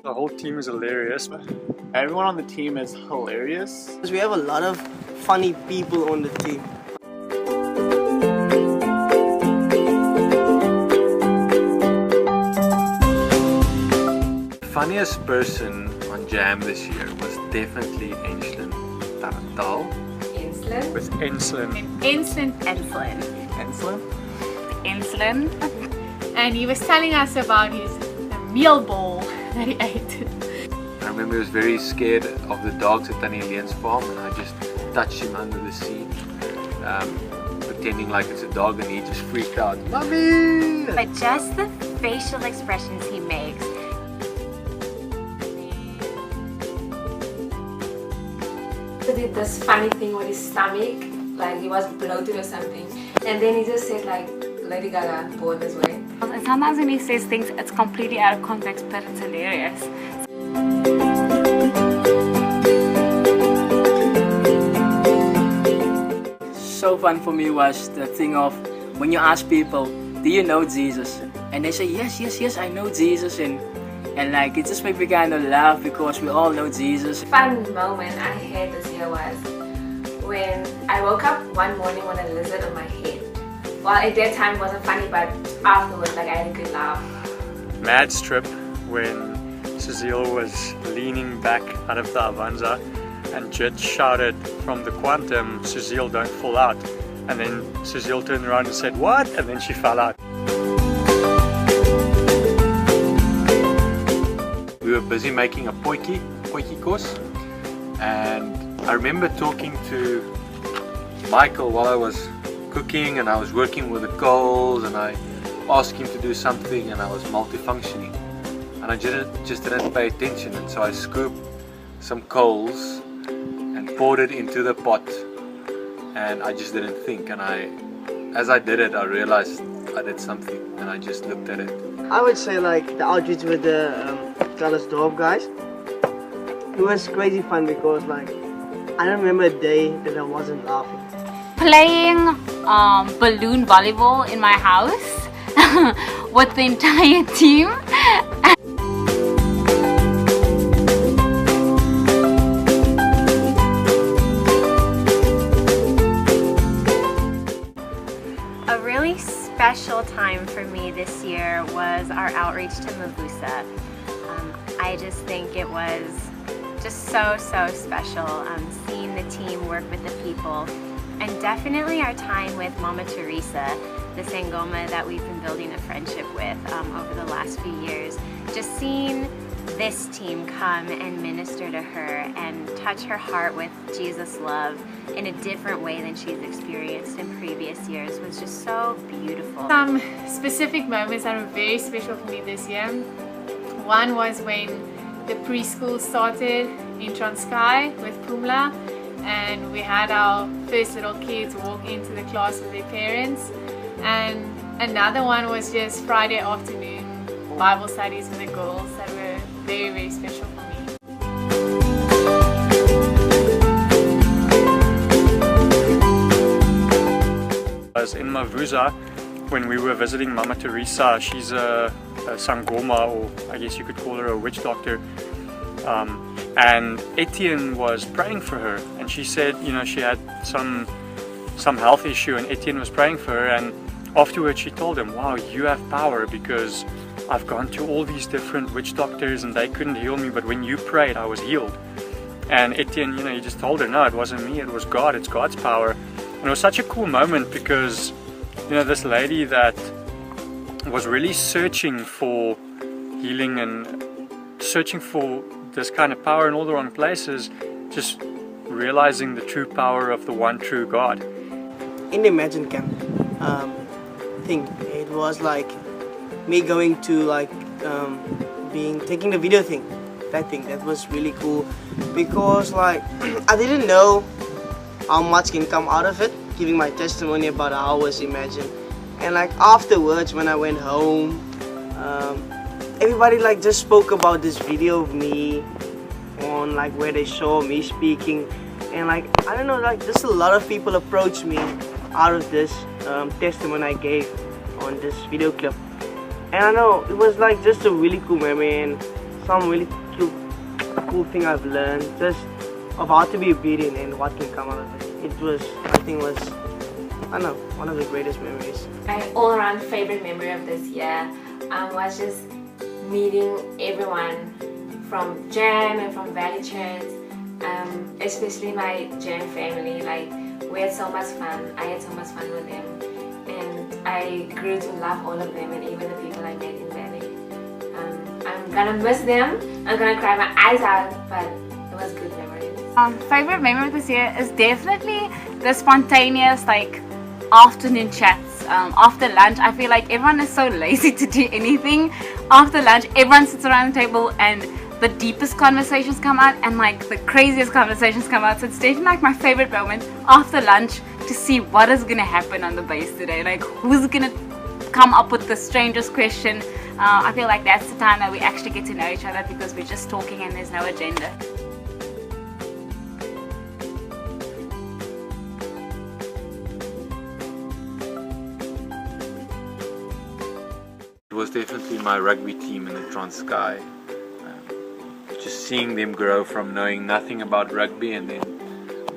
The whole team is hilarious. Everyone on the team is hilarious. We have a lot of funny people on the team. The funniest person on Jam this year was definitely Enslin Tarantal. Enslin. With Enslin. Enslin. And he was telling us about his meal bowl that he ate. I remember he was very scared of the dogs at Tanny Leon's farm, and I just touched him under the seat, pretending like it's a dog, and he just freaked out. Mommy! But just the facial expressions he makes. He did this funny thing with his stomach, like he was bloated or something, and then he just said like Lady Gaga, born this way. And sometimes when he says things, it's completely out of context, but it's hilarious. So fun for me was the thing of when you ask people, do you know Jesus? And they say yes, I know Jesus, and like it just made me kind of laugh because we all know Jesus. Fun moment I had this year was when I woke up one morning with a lizard on my head. Well, at that time it wasn't funny, but afterwards, like I had a good laugh. Mad strip when Cecile was leaning back out of the Avanza and Jit shouted from the Quantum, Cecile, don't fall out. And then Cecile turned around and said, what? And then she fell out. We were busy making a potjie course, and I remember talking to Michael while I was cooking, and I was working with the coals, and I asked him to do something, and I was multifunctioning, and I just didn't pay attention, and so I scooped some coals and poured it into the pot, and I just didn't think, and as I did it, I realized I did something, and I just looked at it. I would say like the outreach with the Dorp guys. It was crazy fun because like I don't remember a day that I wasn't laughing. Playing balloon volleyball in my house with the entire team. A really special time for me this year was our outreach to Mavusa. I just think it was just so special seeing the team work with the people, and definitely our time with Mama Teresa, the Sangoma that we've been building a friendship with over the last few years. Just seeing this team come and minister to her and touch her heart with Jesus' love in a different way than she's experienced in previous years was just so beautiful. Some specific moments that were very special for me this year. One was when the preschool started in Transkei with Pumla, and we had our first little kids walk into the class with their parents. And another one was just Friday afternoon Bible studies with the girls that were very special for me. As in Mavusa, when we were visiting Mama Teresa, she's a Sangoma, or I guess you could call her a witch doctor. And Etienne was praying for her, and she said, you know, she had some health issue, and Etienne was praying for her, and afterwards she told him, wow, you have power, because I've gone to all these different witch doctors and they couldn't heal me, but when you prayed I was healed. And Etienne, you know, he just told her, no, it wasn't me, it was God, it's God's power. And it was such a cool moment because, you know, this lady that was really searching for healing and searching for this kind of power in all the wrong places, just realizing the true power of the one true God. In the Imagine Camp thing, it was like me going to like taking the video thing. That was really cool because like I didn't know how much can come out of it, giving my testimony about how I was Imagine. And like afterwards when I went home, everybody like just spoke about this video of me on like where they saw me speaking, and like I don't know, like just a lot of people approached me out of this testimony I gave on this video clip. And I know it was like just a really cool memory, and some really cool thing I've learned, just of how to be obedient and what can come out of it. It was, I think, I don't know, one of the greatest memories. My all-around favorite memory of this year was just meeting everyone from Jam and from Valley Church, especially my Jam family. Like, we had so much fun. I had so much fun with them, and I grew to love all of them and even the people I met in Valley. I'm gonna miss them. I'm gonna cry my eyes out, but it was good memories. Favorite memory this year is definitely the spontaneous afternoon chats. After lunch, I feel like everyone is so lazy to do anything. After lunch, everyone sits around the table and the deepest conversations come out and the craziest conversations come out. So it's definitely my favorite moment after lunch to see what is gonna happen on the base today. Who's gonna come up with the strangest question. I feel like that's the time that we actually get to know each other because we're just talking and there's no agenda. It was definitely my rugby team in the Transkei. Just seeing them grow from knowing nothing about rugby and then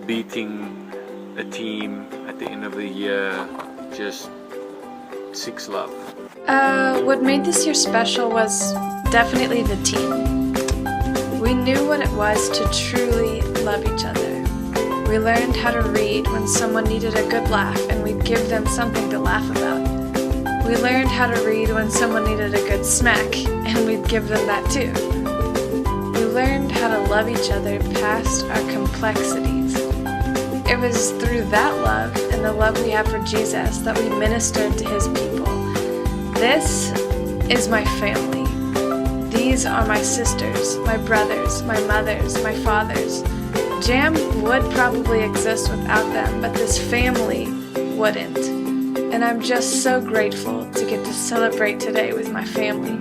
beating a team at the end of the year, just 6 love. What made this year special was definitely the team. We knew what it was to truly love each other. We learned how to read when someone needed a good laugh and we'd give them something to laugh about. We learned how to read when someone needed a good smack and we'd give them that too. We learned how to love each other past our complexities. It was through that love and the love we have for Jesus that we ministered to his people. This is my family. These are my sisters, my brothers, my mothers, my fathers. Jam would probably exist without them, but this family wouldn't. And I'm just so grateful to get to celebrate today with my family.